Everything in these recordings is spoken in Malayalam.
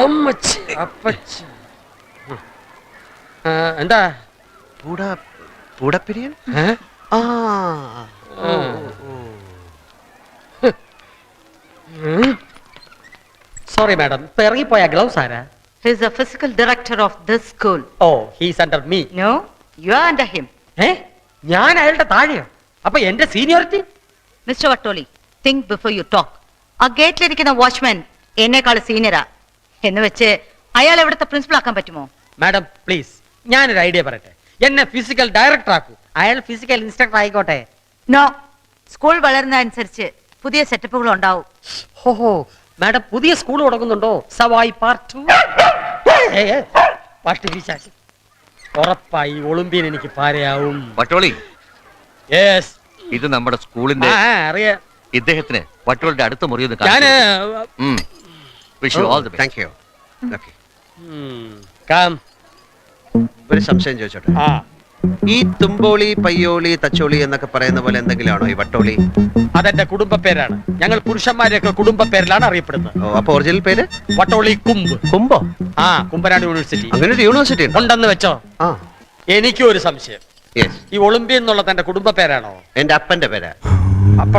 അമ്മച്ചി അപ്പച്ചി. എന്താ പൂടപ്പിരിയൻ? സോറി മാഡം, ഇപ്പൊ ഇറങ്ങിപ്പോയ ഗ്ലൗസ് ആരാ? He is the physical director of this school. Oh, he's under me. No, you are under him. ഞാൻ അയാളുടെ താഴെയോ? അപ്പൊ എന്റെ seniority? Mr. Vattoli, think before you talk. ആ ഗേറ്റിലിരിക്കുന്ന വാച്ച്മാൻ എന്നെക്കാൾ സീനിയറാ എന്ന് വെച്ച് അയാൾ എവിടുത്തെ പ്രിൻസിപ്പൾ ആക്കാൻ പറ്റുമോ? മാഡം പ്ലീസ്, ഞാനൊരു ഐഡിയ പറയട്ടെ. എന്നെ ഫിസിക്കൽ ഡയറക്ടർ ആക്കൂ, അയാൾ ഫിസിക്കൽ ഇൻസ്ട്രക്ടർ ആയിക്കോട്ടെ. നോ, സ്കൂൾ വളരുന്നതനുസരിച്ച് പുതിയ സെറ്റപ്പുകൾ ഉണ്ടാവും. ഓഹോ മാഡം, പുതിയ സ്കൂൾ തുടങ്ങുന്നുണ്ടോ? സവായി പാർട്ട് 2 പാട്ട് വീശാശി. ഉറപ്പായി ഒളിമ്പിയൻ എനിക്ക് പാരയാവും. വട്ടോളി, യെസ്, ഇത് നമ്മുടെ സ്കൂളിന്റെ അറിയാം. ഇദ്ദേഹത്തിന് വട്ടോളിന്റെ അടുത്ത മുറിയൊന്ന് ഒരു സംശയം ചോദിച്ചോട്ടെ. ഈ തുമ്പോളി, പയ്യോളി, തച്ചോളി എന്നൊക്കെ പറയുന്ന പോലെ എന്തെങ്കിലും ആണോ ഈ വട്ടോളി? അതെന്റെ കുടുംബ പേരാണ്. ഞങ്ങൾ പുരുഷന്മാരെയൊക്കെ കുടുംബ പേരിലാണ് അറിയപ്പെടുന്നത്. അപ്പൊ ഒറിജിനൽ പേര് വട്ടോളി കുമ്പ്. കുമ്പോ? കുമ്പനാട് യൂണിവേഴ്സിറ്റി. അങ്ങനെ ഒരു യൂണിവേഴ്സിറ്റി ഉണ്ടെന്ന് വെച്ചോ? എനിക്കും ഒരു സംശയം. ഈ ഒളിമ്പ്യൻ എന്നുള്ള തന്റെ കുടുംബ പേരാണോ? എന്റെ അപ്പന്റെ പേരാ. അപ്പൊ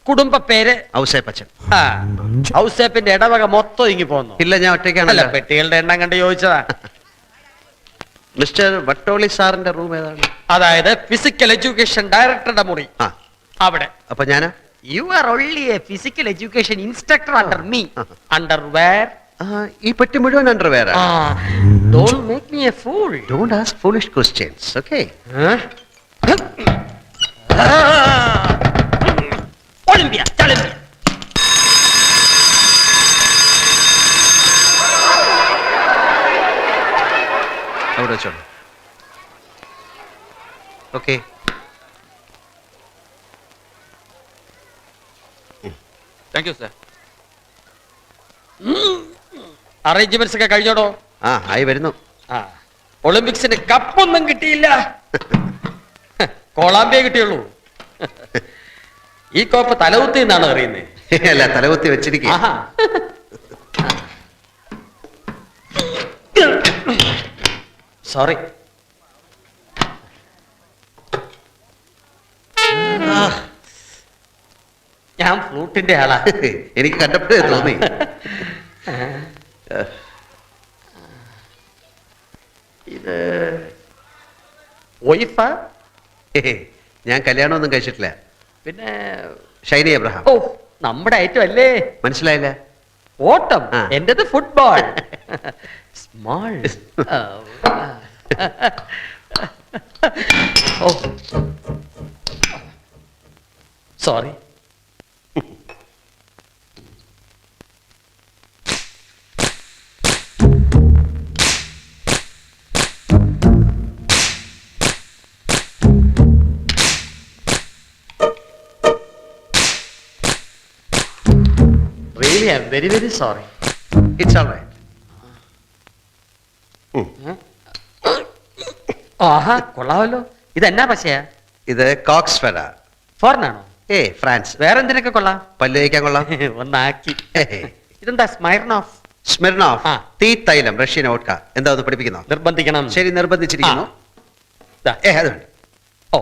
കുടുംബ പേര് ഔസേപ്പച്ചൻ. ഔസേപ്പിന്റെ ഇടവക മൊത്തം ഇങ്ങി പോന്നു? ഇല്ല, ഞാൻ ഒറ്റയ്ക്കാണല്ലോ. പെട്ടികളുടെ എണ്ണം കണ്ട് ചോദിച്ചതാ. മിസ്റ്റർ വട്ടോളി സാറിന്റെ റൂം ഏതാണ്? അതായത് ഫിസിക്കൽ എഡ്യൂക്കേഷൻ ഡയറക്ടറുടെ മുറി അവിടെ. അപ്പൊ ഞാനാ? You are only a physical education instructor under me. Under where? ഈ പെട്ടി മുഴുവൻ under where. Don't make me a fool. Don't ask foolish questions, okay? Olympia ചളിമ്പിയ. അവിടെ വെച്ചോളൂ. Okay, thank you sir. Arrangements ഒക്കെ കഴിഞ്ഞോടോ? ആയി വരുന്നു. ഒളിമ്പിക്സിന് കപ്പൊന്നും കിട്ടിയില്ല, കോളാമ്പിയെ കിട്ടിയുള്ളൂ. ഈ കോപ്പ് തലകുത്തി എന്നാണ് അറിയുന്നത്. അല്ല, തലകുത്തി വെച്ചിരിക്കുക. സോറി. ഞാൻ ഫ്ലൂട്ടിന്റെ ആളാ. എനിക്ക് കണ്ടപ്പോഴേ തോന്നി. ഇത് വൈഫാ? ഞാൻ കല്യാണമൊന്നും കഴിച്ചിട്ടില്ല. പിന്നെ ഷൈനി എബ്രഹാം. ഓ, നമ്മുടെ ഐറ്റം അല്ലേ? മനസ്സിലായില്ല? ഓട്ടം. എന്റേത് football. Small. Oh sorry. Really, I'm very, very sorry. It's all right. ആഹാ, കൊള്ളാമല്ലോ. ഇതെന്നാ പശയാ? ഇത് കോക്സ് ഫെറ. ഫോറിനാണോ? ഫ്രാൻസ്. വേറെന്തിനൊക്കെ കൊള്ളാം? പല്ല് തേക്കാൻ കൊള്ളാം. ഒന്നാക്കി. ഇതെന്താ? സ്മൈർനോഫ്. സ്മിർനോഫ് തീ തൈലം, റഷ്യൻ വോഡ്ക. എന്താ ഒന്ന് പഠിപ്പിക്കുന്നോ? നിർബന്ധിക്കണം. ശരി, നിർബന്ധിച്ചിരിക്കുന്നു. അത് വേണ്ട. ഓ,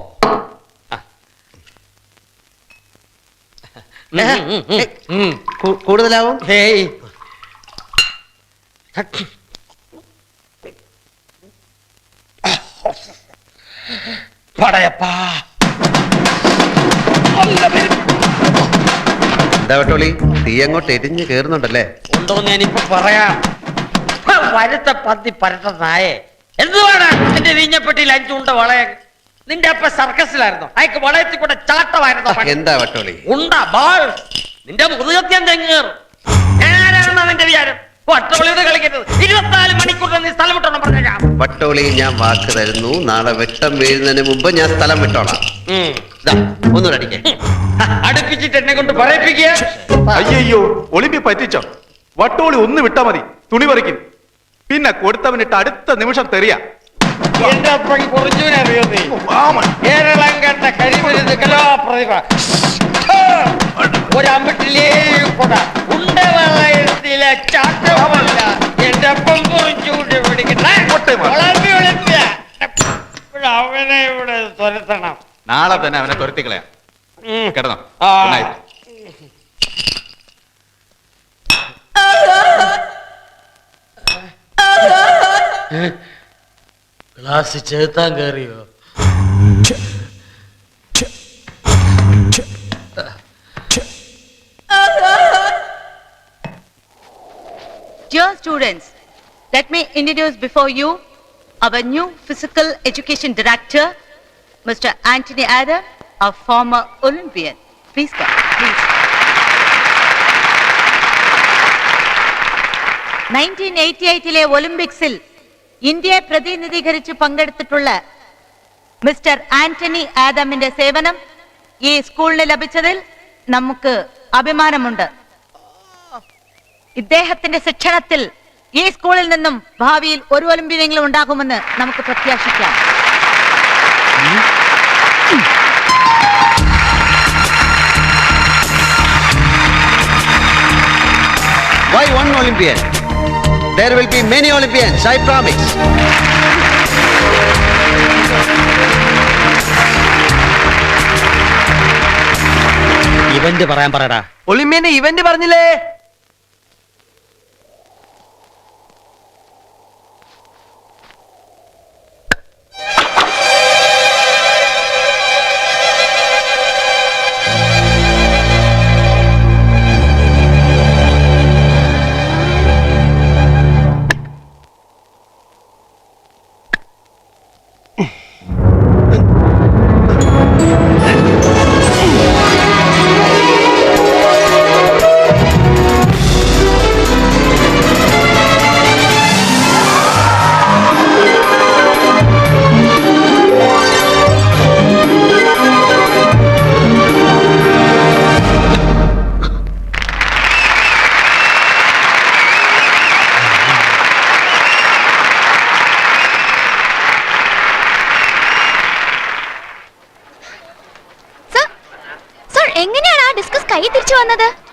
കൂടുതലാവും. ഹേയ്, പടയപ്പാ. എന്താ വട്ടോളി, തീ അങ്ങോട്ട് എരിഞ്ഞ് കേറുന്നുണ്ടല്ലേ? ഉണ്ടോന്ന് ഞാനിപ്പോ പറയാം. വരുത്ത പന്തി പരട്ട നായെ, എന്തുവാണ് എന്റെ വീഞ്ഞപ്പെട്ടിയിൽ 5 ഉണ്ട വളയ? നിന്റെ അപ്പ സർക്കസിലായിരുന്നോ? അയക്ക് വളയത്തിൽ കൂടെ ചാട്ടമായിരുന്നോ? എന്താ വട്ടോളി? ഉണ്ടാ ബാൾ. നിന്റെ മുതുകത്യം തെങ്ങേറും. ഞാനാണെന്നാ നിന്റെ വിചാരം? വട്ടോളിയോട് കളിക്കരുത്. 24 മണിക്കൂർ നീ സ്ഥലം വിട്ടോണം പറഞ്ഞേക്കാം. വട്ടോളി, ഞാൻ വാക്ക് തരുന്നു, നാളെ വെട്ടം വീഴുന്നതിന് മുമ്പ് ഞാൻ സ്ഥലം വിട്ടോളാം. ഒന്നുകൂടെ അടിക്കേ. അടുപ്പിച്ചിട്ട് എന്നെ കൊണ്ട് പറയിപ്പിക്കുക. അയ്യോ, ഒളിമ്പി പറ്റിച്ചോ? വട്ടോളി ഒന്ന് വിട്ടാ മതി, തുണി പറിക്കും. പിന്നെ കൊടുത്തവനിട്ട് അടുത്ത നിമിഷം തെറിയ. എന്റെ അപ്പൻ കുറച്ചുവിനെ അറിയോ നീ? കേരളം കണ്ട കരിമരുന്ന് കലാപ്രതിഭ. ഒരു അമ്പട്ടിലേ കൊട ഉണ്ടവളയത്തിലെ ചാട്ട നാളെ തന്നെ അവനെ തുരത്തിക്കളയാം. കിടന്നോ. ആ. Good night. ക്ലാസ് ചേർത്താൻ കയറിയോ? Dear students, let me introduce before you our new physical education director, Mr. Anthony Adam, a former Olympian. Please come, please. 1988-ലെ ഒളിമ്പിക്സിൽ ഇന്ത്യയെ പ്രതിനിധീകരിച്ച് പങ്കെടുത്തിട്ടുള്ള മിസ്റ്റർ ആന്റണി ആദമിന്റെ സേവനം ഈ സ്കൂളിന് ലഭിച്ചതിൽ നമുക്ക് അഭിമാനമുണ്ട്. ഇദ്ദേഹത്തിന്റെ ശിക്ഷണത്തിൽ ഈ സ്കൂളിൽ നിന്നും ഭാവിയിൽ ഒരു ഒളിമ്പ്യനെങ്കിലും ഉണ്ടാകുമെന്ന് നമുക്ക് പ്രത്യാശിക്കാം. Why one Olympian? There will be many Olympians, I promise. Event പറയാൻ പറയടാ. ഒളിമ്പ്യന്റെ ഇവന്റ് പറഞ്ഞില്ലേ?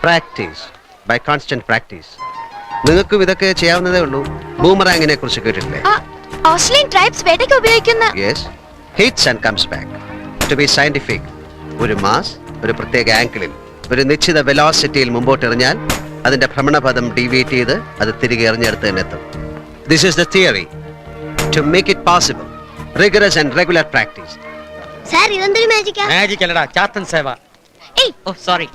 Practice. By constant practice. നിങ്ങൾക്കും ഇതൊക്കെ ചെയ്യാവുന്നതേ ഉള്ളൂ. ബൂമറാങ്ങിനെ കുറിച്ച് കേട്ടിട്ടില്ലേ? ഓസ്ട്രേലിയൻ ട്രൈബ്സ് വേട്ടയ്ക്ക് ഉപയോഗിക്കുന്ന Yes. Hits and comes back. To be scientific. ഒരു മാസ് ഒരു പ്രത്യേക ആംഗിളിൽ ഒരു നിശ്ചിത വെലോസിറ്റിയിൽ മുമ്പോട്ട് എറിഞ്ഞാൽ അതിന്റെ ഭ്രമണപഥം ഡീവിയേറ്റ് ചെയ്ത് അത് തിരികെ എറിഞ്ഞെടുത്ത് തന്നെ എത്തും. This is the theory. To make it possible, rigorous and regular practice. Sir ഇതെന്തൊരു മാജിക്കാ? മാജിക് അല്ലടാ, ചാത്തൻ സേവ. ഏയ് ഓ സോറി.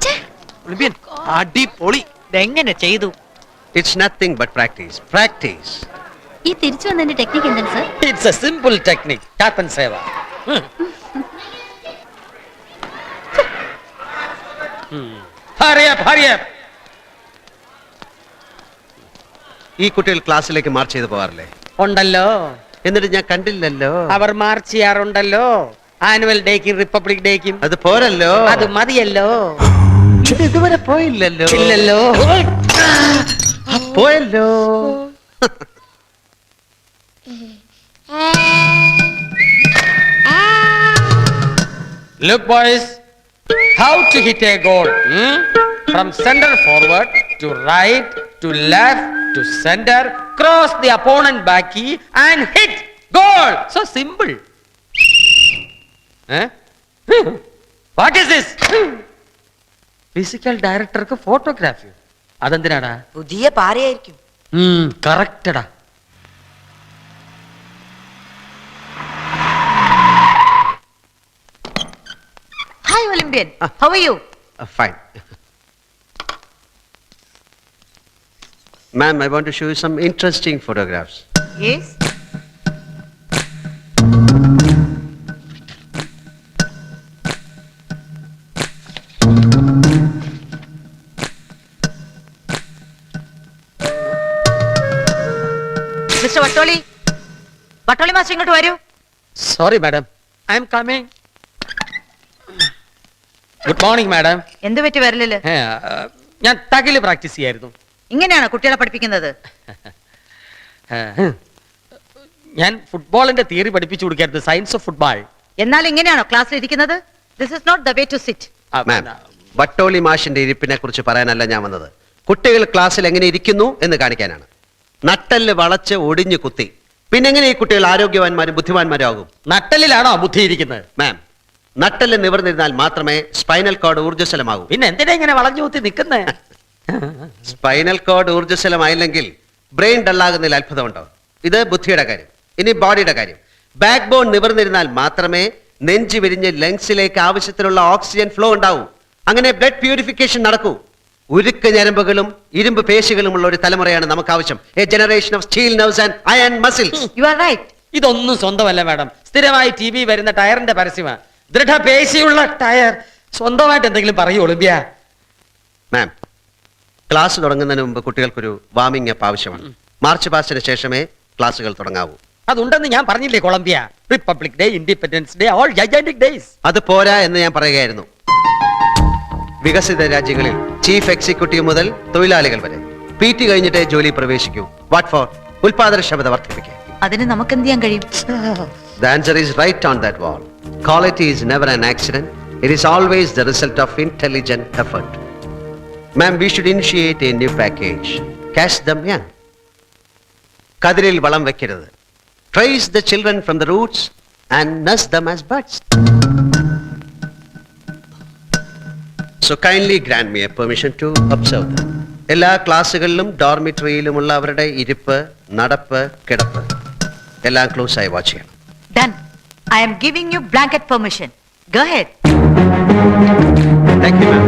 ഒളിമ്പ്യൻ അടിപൊളി. ഇതെങ്ങനെ ചെയ്തു? It's nothing but practice. Practice. ഈ തിരിച്ചു വന്നതിന്റെ ടെക്നിക്ക് എന്താണ് sir? It's a simple technique. Chathan സേവ. ഹരിയ. ഈ കുട്ടികൾ ക്ലാസ്സിലേക്ക് മാർച്ച് ചെയ്ത് പോകാറില്ലേ? ഉണ്ടല്ലോ. എന്നിട്ട് ഞാൻ കണ്ടില്ലല്ലോ. അവർ മാർച്ച് ചെയ്യാറുണ്ടല്ലോ. ആനുവൽ ഡേക്കും റിപ്പബ്ലിക് ഡേക്കും. അത് പോരല്ലോ. അത് മതിയല്ലോ. ഇത് ഇതുവരെ പോയില്ലല്ലോ. ഇല്ലല്ലോ. പോയല്ലോ. Look boys, how to hit a goal? From center forward to right to left to center, cross the opponent backy and hit goal. So simple. What is this? Physical director ku photography. അതെന്തിനാടാ? പുതിയ പാരയായിരിക്കും. കറക്റ്റടാ. Hi Olympian, how are you? Fine. Ma'am, I want to show you some interesting photographs. Yes. Mister Vattoli master ഇങ്ങോട്ട് വരൂ. Sorry madam, I am coming. Good morning madam. എന്ത് പറ്റി വരലില്? ഞാൻ തകില് പ്രാക്ടീസ് ചെയ്യായിരുന്നു. ഇങ്ങനെയാണോ കുട്ടികളെ പഠിപ്പിക്കുന്നത്? ഞാൻ ഫുട്ബോളിന്റെ തിയറി പഠിപ്പിച്ചു കൊടുക്കായിരുന്നു, സയൻസ് ഓഫ് ഫുട്ബോൾ. എന്നാൽ ഇങ്ങനെയാണോ ക്ലാസ്സിൽ ഇരിക്കുന്നത്? This is not the way to sit. Ma'am, Vattoli മാഷിന്റെ ഇരിപ്പിനെ കുറിച്ച് പറയാനല്ല ഞാൻ വന്നത്. കുട്ടികൾ ക്ലാസ്സിൽ എങ്ങനെ ഇരിക്കുന്നു എന്ന് കാണിക്കാനാണ്. നട്ടല് വളച്ച് ഒടിഞ്ഞു കുത്തി. പിന്നെ എങ്ങനെ ഈ കുട്ടികൾ ആരോഗ്യവാന്മാരും ബുദ്ധിമാന്മാരും ആകും? നട്ടലിലാണോ ബുദ്ധി ഇരിക്കുന്നത്? മാം, നട്ടല് നിവർന്നിരുന്നാൽ മാത്രമേ സ്പൈനൽ കോഡ് ഊർജ്ജസ്വലമാകൂ. പിന്നെ എന്തിനാ ഇങ്ങനെ വളഞ്ഞു കൂത്തി നിൽക്കുന്നേ? സ്പൈനൽ കോഡ് ഊർജ്ജസ്വലമായില്ലെങ്കിൽ ബ്രെയിൻ ഡള്ളാകുന്നതിൽ അത്ഭുതമുണ്ടോ? ഇത് ബുദ്ധിയുടെ കാര്യം. ഇനി ബോഡിയുടെ കാര്യം. ബാക്ക് ബോൺ നിവർന്നിരുന്നാൽ മാത്രമേ നെഞ്ച് വിരിഞ്ഞ് ലങ്സിലേക്ക് ആവശ്യത്തിനുള്ള ഓക്സിജൻ ഫ്ലോ ഉണ്ടാവൂ. അങ്ങനെ ബ്ലഡ് പ്യൂരിഫിക്കേഷൻ നടക്കൂ. ഉരുക്ക് ഞരമ്പുകളും ഇരുമ്പ് പേശികളുമുള്ള ഒരു തലമുറയാണ് നമുക്ക് ആവശ്യം. A generation of steel nerves and iron muscles. You are right. ഇതൊന്നും സ്വന്തമല്ല മാഡം. സ്ഥിരമായി TV വരുന്ന ടയറിന്റെ പരസ്യമാണ്. ദൃഢപേശിയുള്ള ടയർ. സ്വന്തമായിട്ട് എന്തെങ്കിലും പറയൂ ഒളിമ്പ്യ. മാം, ക്ലാസ് തുടങ്ങുന്നതിന് മുമ്പ് കുട്ടികൾക്കൊരു വാമിംഗ് അപ്പ് ആവശ്യമാണ്. മാർച്ച് പാസ്റ്റിന് ശേഷമേ ക്ലാസ്സുകൾ തുടങ്ങാവൂ. അതുണ്ടെന്ന് ഞാൻ പറഞ്ഞില്ലേ കൊളംബിയ. Republic day, independence day, all gigantic days. അത് പോരാ എന്ന് ഞാൻ പറയുകയായിരുന്നു. വികസിത രാജ്യങ്ങളിൽ ചീഫ് എക്സിക്യൂട്ടീവ് മുതൽ തൊഴിലാളികൾ വരെ PT കഴിഞ്ഞിട്ടേ ജോലി പ്രവേശിക്കൂ. What four? ഉൽപാദനക്ഷമത വർദ്ധിപ്പിക്കാൻ. അതിന് നമുക്ക് എന്ത് ചെയ്യാൻ കഴിയും? The answer is right on that wall. Quality is never an accident. It is always the result of intelligent effort. Ma'am, we should initiate a new package. Catch them young. കതിരിൽ വളം വെക്കരുത്. Trace the children from the roots and nurse them as buds. So kindly grant me a permission to observe them. എല്ലാ ക്ലാസ്സുകളിലും ഡോർമിറ്ററിയിലുമുള്ള അവരുടെ ഇരിപ്പ്, നടപ്പ്, കിടപ്പ് എല്ലാം ക്ലോസ് ആയി വാച്ച് ചെയ്യണം. Done. I am giving you blanket permission. Go ahead. Thank you, ma'am.